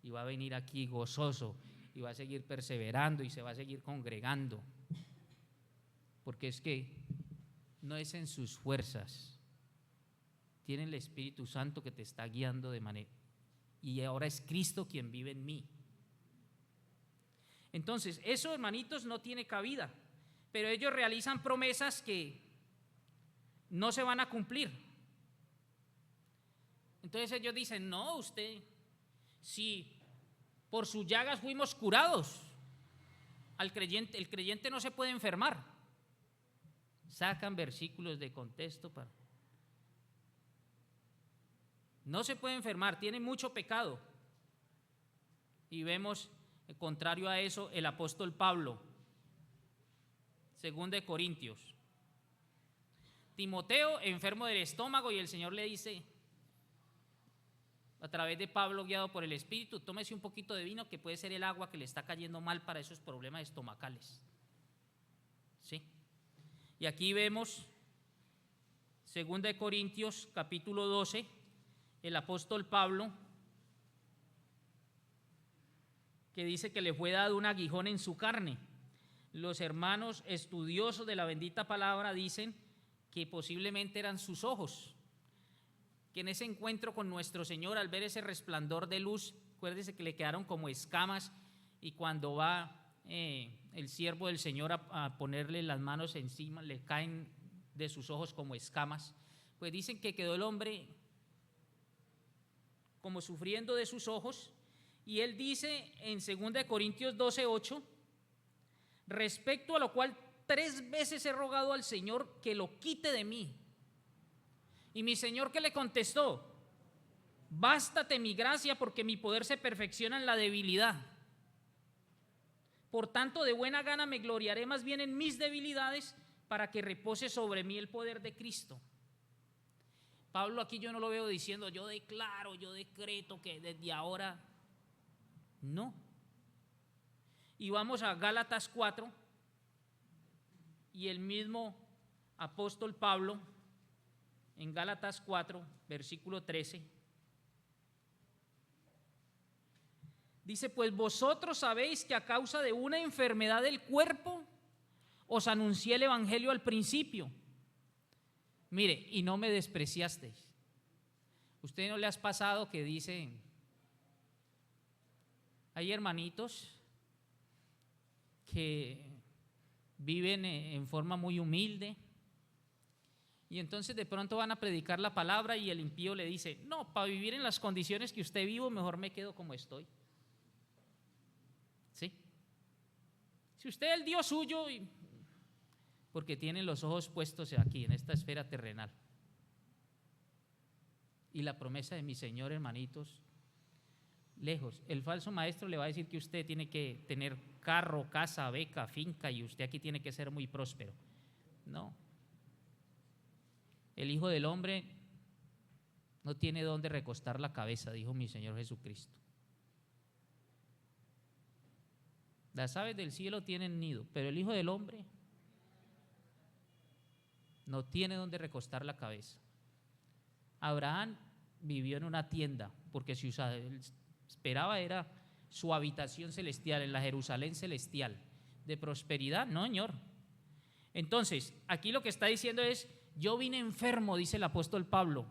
Y va a venir aquí gozoso, y va a seguir perseverando, y se va a seguir congregando, porque es que no es en sus fuerzas. Tiene el Espíritu Santo que te está guiando de manera, y ahora es Cristo quien vive en mí. Entonces, eso, hermanitos, no tiene cabida, pero ellos realizan promesas que no se van a cumplir. Entonces ellos dicen, no, usted, si por sus llagas fuimos curados, el creyente no se puede enfermar. Sacan versículos de contexto para... No se puede enfermar, tiene mucho pecado. Y vemos, contrario a eso, el apóstol Pablo, 2 de Corintios. Timoteo, enfermo del estómago, y el Señor le dice, a través de Pablo, guiado por el Espíritu, tómese un poquito de vino, que puede ser el agua que le está cayendo mal para esos problemas estomacales. ¿Sí? Y aquí vemos, 2 de Corintios, capítulo 12, el apóstol Pablo, que dice que le fue dado un aguijón en su carne. Los hermanos estudiosos de la bendita palabra dicen que posiblemente eran sus ojos, que en ese encuentro con nuestro Señor, al ver ese resplandor de luz, acuérdese que le quedaron como escamas, y cuando va el siervo del Señor a ponerle las manos encima, le caen de sus ojos como escamas. Pues dicen que quedó el hombre como sufriendo de sus ojos, y él dice en 2 Corintios 12:8, respecto a lo cual 3 veces he rogado al Señor que lo quite de mí. Y mi Señor, ¿qué le contestó? Bástate mi gracia, porque mi poder se perfecciona en la debilidad. Por tanto, de buena gana me gloriaré más bien en mis debilidades, para que repose sobre mí el poder de Cristo. Pablo aquí yo no lo veo diciendo, yo declaro, yo decreto que desde ahora, no. Y vamos a Gálatas 4, y el mismo apóstol Pablo, en Gálatas 4, versículo 13, dice, pues vosotros sabéis que a causa de una enfermedad del cuerpo os anuncié el evangelio al principio. Mire, y no me despreciasteis. ¿Usted no le has pasado que dice, hay hermanitos que viven en forma muy humilde, y entonces de pronto van a predicar la palabra y el impío le dice, no, para vivir en las condiciones que usted vivo, mejor me quedo como estoy? ¿Sí? Si usted es el Dios suyo, porque tiene los ojos puestos aquí, en esta esfera terrenal. Y la promesa de mi Señor, hermanitos, lejos. El falso maestro le va a decir que usted tiene que tener carro, casa, beca, finca, y usted aquí tiene que ser muy próspero. No. El Hijo del Hombre no tiene dónde recostar la cabeza, dijo mi Señor Jesucristo. Las aves del cielo tienen nido, pero el Hijo del Hombre no tiene dónde recostar la cabeza. Abraham vivió en una tienda, porque si esperaba era su habitación celestial, en la Jerusalén celestial, de prosperidad, no, Señor. Entonces, aquí lo que está diciendo es: yo vine enfermo, dice el apóstol Pablo,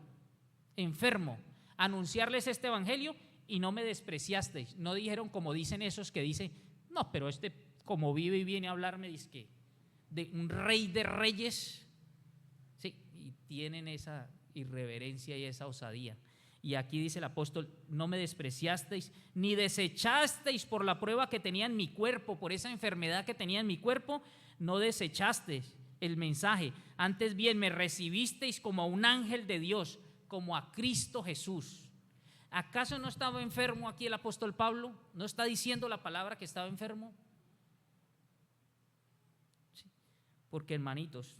enfermo, a anunciarles este evangelio y no me despreciasteis. No dijeron como dicen esos que dicen: no, pero como vive y viene a hablarme, dice de un rey de reyes, sí, y tienen esa irreverencia y esa osadía. Y aquí dice el apóstol: no me despreciasteis, ni desechasteis por la prueba que tenía en mi cuerpo, por esa enfermedad que tenía en mi cuerpo, no desechasteis el mensaje, antes bien me recibisteis como a un ángel de Dios, como a Cristo Jesús. ¿Acaso no estaba enfermo aquí el apóstol Pablo? ¿No está diciendo la palabra que estaba enfermo? Sí, porque, hermanitos,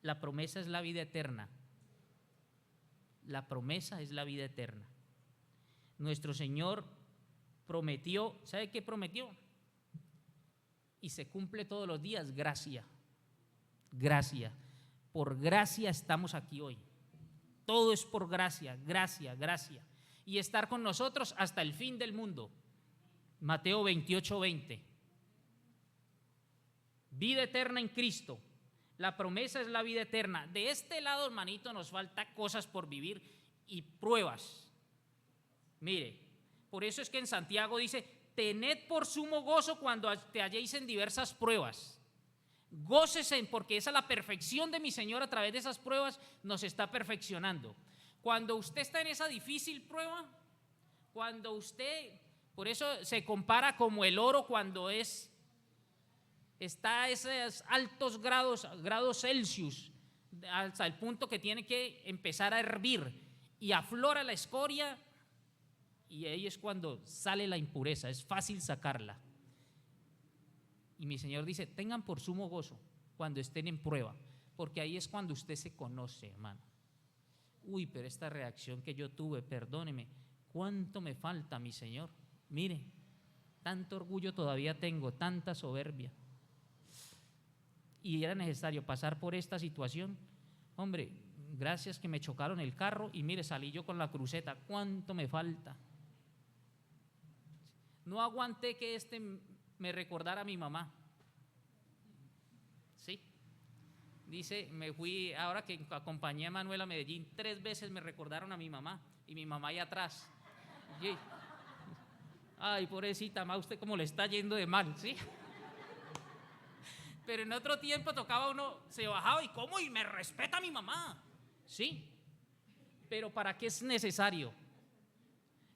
la promesa es la vida eterna. La promesa es la vida eterna. Nuestro Señor prometió, ¿sabe qué prometió? Y se cumple todos los días: gracia. Gracia. Por gracia estamos aquí hoy. Todo es por gracia, gracia, gracia. Y estar con nosotros hasta el fin del mundo. Mateo 28:20. Vida eterna en Cristo. La promesa es la vida eterna. De este lado, hermanito, nos falta cosas por vivir y pruebas. Mire, por eso es que en Santiago dice: tened por sumo gozo cuando te halléis en diversas pruebas. Gócese, porque esa es la perfección de mi Señor. A través de esas pruebas nos está perfeccionando. Cuando usted está en esa difícil prueba, cuando usted, por eso se compara como el oro cuando está a esos altos grados Celsius, hasta el punto que tiene que empezar a hervir y aflora la escoria, y ahí es cuando sale la impureza, es fácil sacarla. Y mi Señor dice: tengan por sumo gozo cuando estén en prueba, porque ahí es cuando usted se conoce, hermano. Uy, pero esta reacción que yo tuve, perdóneme, ¿cuánto me falta, mi Señor? Mire, tanto orgullo todavía tengo, tanta soberbia. Y era necesario pasar por esta situación. Hombre, gracias que me chocaron el carro y mire, salí yo con la cruceta. ¿Cuánto me falta? No aguanté que me recordara a mi mamá. Sí. Dice, me fui, ahora que acompañé a Manuel a Medellín, 3 veces me recordaron a mi mamá, y mi mamá ahí atrás. Ay, pobrecita, ma, usted cómo le está yendo de mal, ¿sí? Pero en otro tiempo tocaba uno, se bajaba y ¿cómo? Y me respeta mi mamá. Sí. Pero ¿para qué es necesario?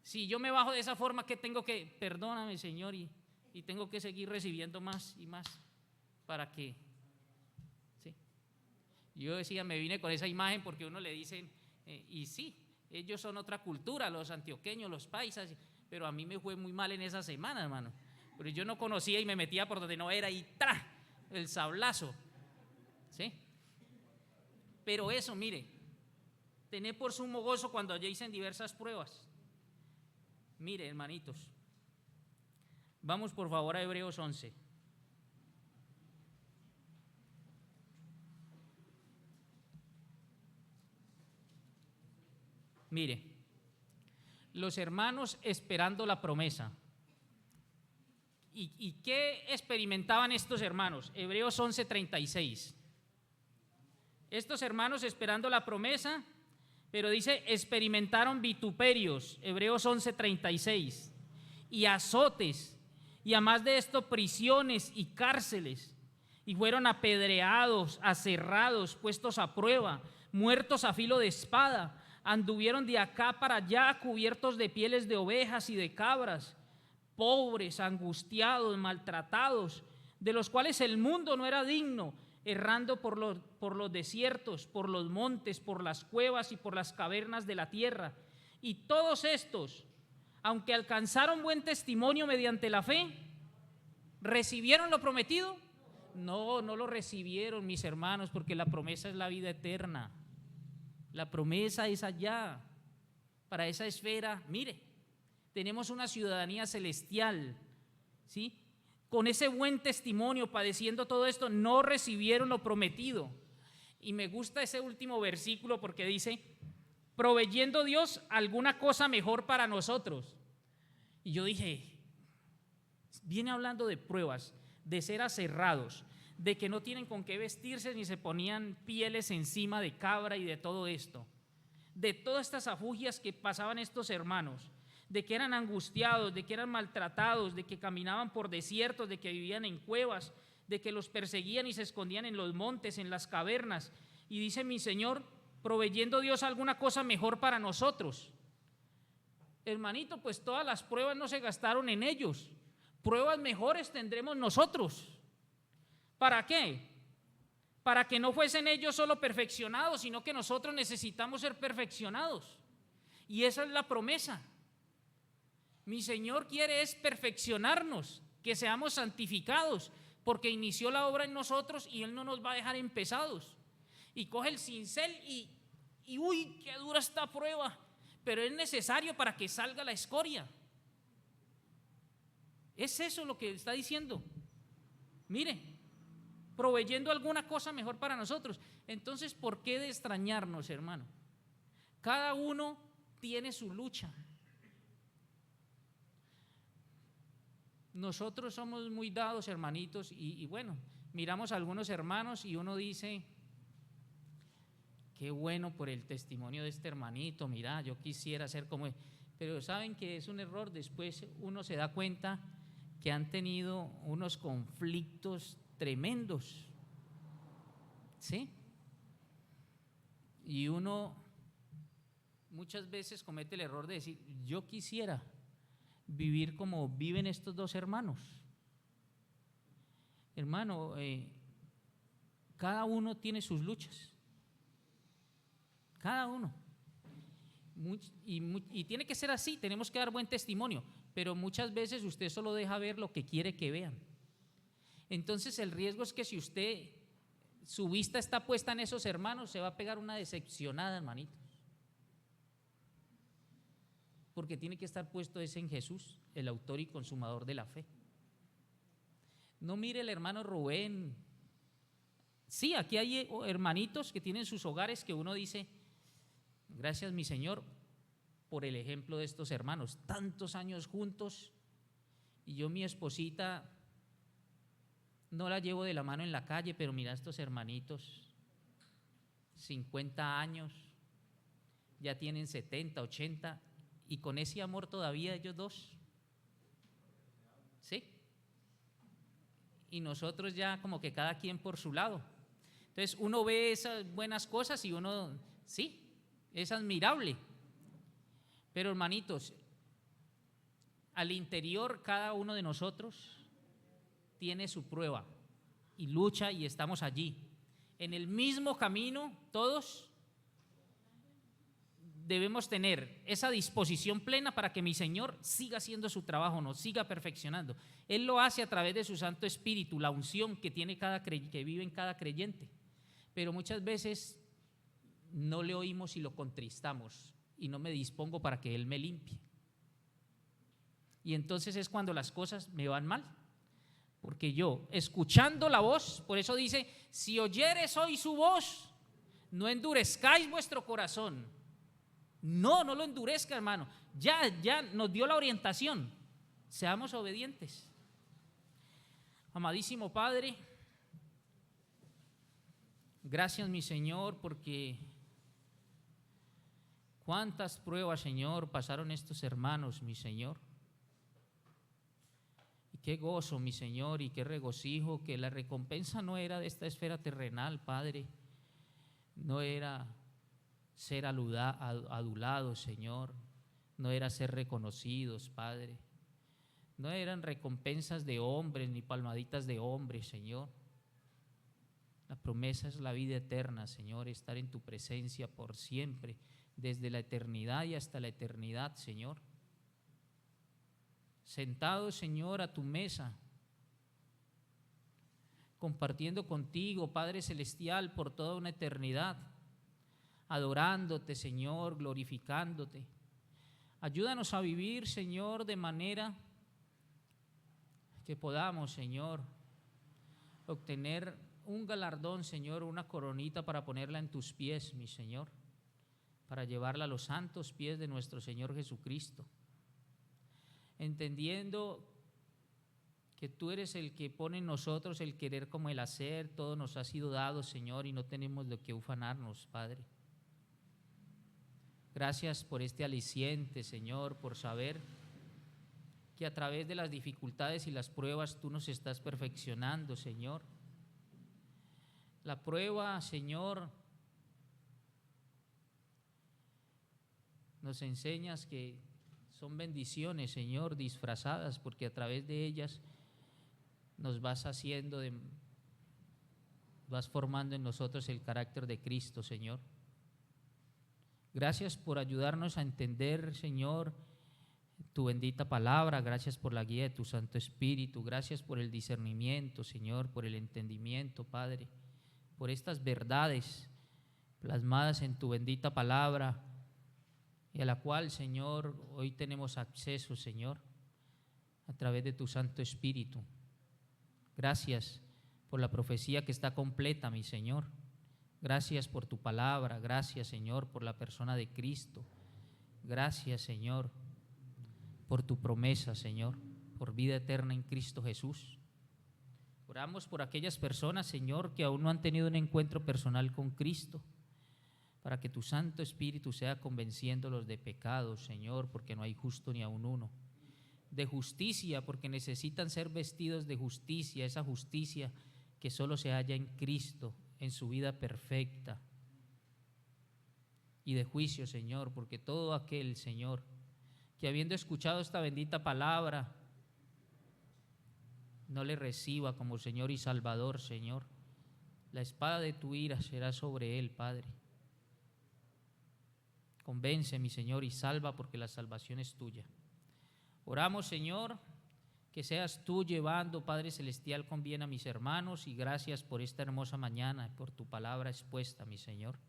Si yo me bajo de esa forma, ¿qué tengo que? Perdóname, Señor, y tengo que seguir recibiendo más y más. ¿Para qué? Sí. Yo decía, me vine con esa imagen porque uno le dicen, y sí, ellos son otra cultura, los antioqueños, los paisas, pero a mí me fue muy mal en esa semana, hermano. Pero yo no conocía y me metía por donde no era y ¡tra! El sablazo. ¿Sí? Pero eso, mire, tened por sumo gozo cuando halléis en diversas pruebas. Mire, hermanitos, vamos por favor a Hebreos 11. Mire, los hermanos esperando la promesa. ¿Y qué experimentaban estos hermanos? Hebreos 11:36. Estos hermanos esperando la promesa, pero dice, experimentaron vituperios, Hebreos 11:36, y azotes, y además de esto prisiones y cárceles, y fueron apedreados, aserrados, puestos a prueba, muertos a filo de espada, anduvieron de acá para allá cubiertos de pieles de ovejas y de cabras, pobres, angustiados, maltratados, de los cuales el mundo no era digno, errando por los desiertos, por los montes, por las cuevas y por las cavernas de la tierra. Y todos estos, aunque alcanzaron buen testimonio mediante la fe, ¿recibieron lo prometido? No, no lo recibieron, mis hermanos, porque la promesa es la vida eterna. La promesa es allá, para esa esfera. Mire, tenemos una ciudadanía celestial, ¿sí? Con ese buen testimonio, padeciendo todo esto, no recibieron lo prometido. Y me gusta ese último versículo porque dice, proveyendo Dios alguna cosa mejor para nosotros. Y yo dije, viene hablando de pruebas, de ser aserrados, de que no tienen con qué vestirse ni se ponían pieles encima de cabra y de todo esto, de todas estas afugias que pasaban estos hermanos, de que eran angustiados, de que eran maltratados, de que caminaban por desiertos, de que vivían en cuevas, de que los perseguían y se escondían en los montes, en las cavernas. Y dice mi Señor, proveyendo Dios alguna cosa mejor para nosotros. Hermanito, pues todas las pruebas no se gastaron en ellos, pruebas mejores tendremos nosotros. ¿Para qué? Para que no fuesen ellos solo perfeccionados, sino que nosotros necesitamos ser perfeccionados. Y esa es la promesa. Mi Señor quiere es perfeccionarnos, que seamos santificados, porque inició la obra en nosotros y Él no nos va a dejar empezados. Y coge el cincel y uy, qué dura esta prueba, pero es necesario para que salga la escoria. Es eso lo que está diciendo. Mire, proveyendo alguna cosa mejor para nosotros. Entonces, ¿por qué de extrañarnos, hermano? Cada uno tiene su lucha. Nosotros somos muy dados, hermanitos, y bueno, miramos a algunos hermanos y uno dice, qué bueno por el testimonio de este hermanito, mira, yo quisiera ser como él. Pero saben que es un error, después uno se da cuenta que han tenido unos conflictos tremendos, ¿sí? Y uno muchas veces comete el error de decir, yo quisiera vivir como viven estos dos hermanos. Hermano, cada uno tiene sus luchas, cada uno. Y tiene que ser así, tenemos que dar buen testimonio, pero muchas veces usted solo deja ver lo que quiere que vean. Entonces el riesgo es que si usted, su vista está puesta en esos hermanos, se va a pegar una decepcionada, hermanito. Porque tiene que estar puesto ese en Jesús, el autor y consumador de la fe. No mire el hermano Rubén. Sí, aquí hay hermanitos que tienen sus hogares que uno dice, gracias mi Señor por el ejemplo de estos hermanos, tantos años juntos, y yo mi esposita no la llevo de la mano en la calle, pero mira estos hermanitos, 50 años, ya tienen 70, 80, y con ese amor todavía ellos dos, ¿sí? Y nosotros ya como que cada quien por su lado. Entonces uno ve esas buenas cosas y uno, sí, es admirable. Pero hermanitos, al interior cada uno de nosotros tiene su prueba y lucha y estamos allí. En el mismo camino todos debemos tener esa disposición plena para que mi Señor siga haciendo su trabajo, nos siga perfeccionando. Él lo hace a través de su Santo Espíritu, la unción que tiene que vive en cada creyente. Pero muchas veces no le oímos y lo contristamos y no me dispongo para que Él me limpie. Y entonces es cuando las cosas me van mal. Porque yo, escuchando la voz, por eso dice, si oyeres hoy su voz, no endurezcáis vuestro corazón. No lo endurezca, hermano. Ya nos dio la orientación. Seamos obedientes. Amadísimo Padre, gracias mi Señor, porque cuántas pruebas, Señor, pasaron estos hermanos, mi Señor. Y qué gozo, mi Señor, y qué regocijo, que la recompensa no era de esta esfera terrenal, Padre. No era ser adulados, Señor. No era ser reconocidos, Padre. No eran recompensas de hombres ni palmaditas de hombres, Señor. La promesa es la vida eterna, Señor, estar en tu presencia por siempre, desde la eternidad y hasta la eternidad, Señor. Sentado, Señor, a tu mesa, compartiendo contigo, Padre Celestial, por toda una eternidad, adorándote, Señor, glorificándote. Ayúdanos a vivir, Señor, de manera que podamos, Señor, obtener un galardón, Señor, una coronita para ponerla en tus pies, mi Señor, para llevarla a los santos pies de nuestro Señor Jesucristo, entendiendo que tú eres el que pone en nosotros el querer como el hacer. Todo nos ha sido dado, Señor, y no tenemos de qué ufanarnos, Padre. Gracias por este aliciente, Señor, por saber que a través de las dificultades y las pruebas tú nos estás perfeccionando, Señor. La prueba, Señor, nos enseñas que son bendiciones, Señor, disfrazadas, porque a través de ellas nos vas haciendo, vas formando en nosotros el carácter de Cristo, Señor. Gracias por ayudarnos a entender, Señor, tu bendita palabra. Gracias por la guía de tu Santo Espíritu. Gracias por el discernimiento, Señor, por el entendimiento, Padre, por estas verdades plasmadas en tu bendita palabra y a la cual, Señor, hoy tenemos acceso, Señor, a través de tu Santo Espíritu. Gracias por la profecía que está completa, mi Señor. Gracias por tu palabra. Gracias, Señor, por la persona de Cristo. Gracias, Señor, por tu promesa, Señor, por vida eterna en Cristo Jesús. Oramos por aquellas personas, Señor, que aún no han tenido un encuentro personal con Cristo, para que tu Santo Espíritu sea convenciéndolos de pecados, Señor, porque no hay justo ni aun uno. De justicia, porque necesitan ser vestidos de justicia, esa justicia que solo se halla en Cristo, en su vida perfecta. Y de juicio, Señor, porque todo aquel, Señor, que habiendo escuchado esta bendita palabra, no le reciba como Señor y Salvador, Señor, la espada de tu ira será sobre él, Padre. Convence, mi Señor, y salva, porque la salvación es tuya. Oramos, Señor, que seas tú llevando, Padre Celestial, con bien a mis hermanos, y gracias por esta hermosa mañana, por tu palabra expuesta, mi Señor.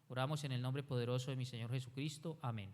Oramos en el nombre poderoso de mi Señor Jesucristo. Amén.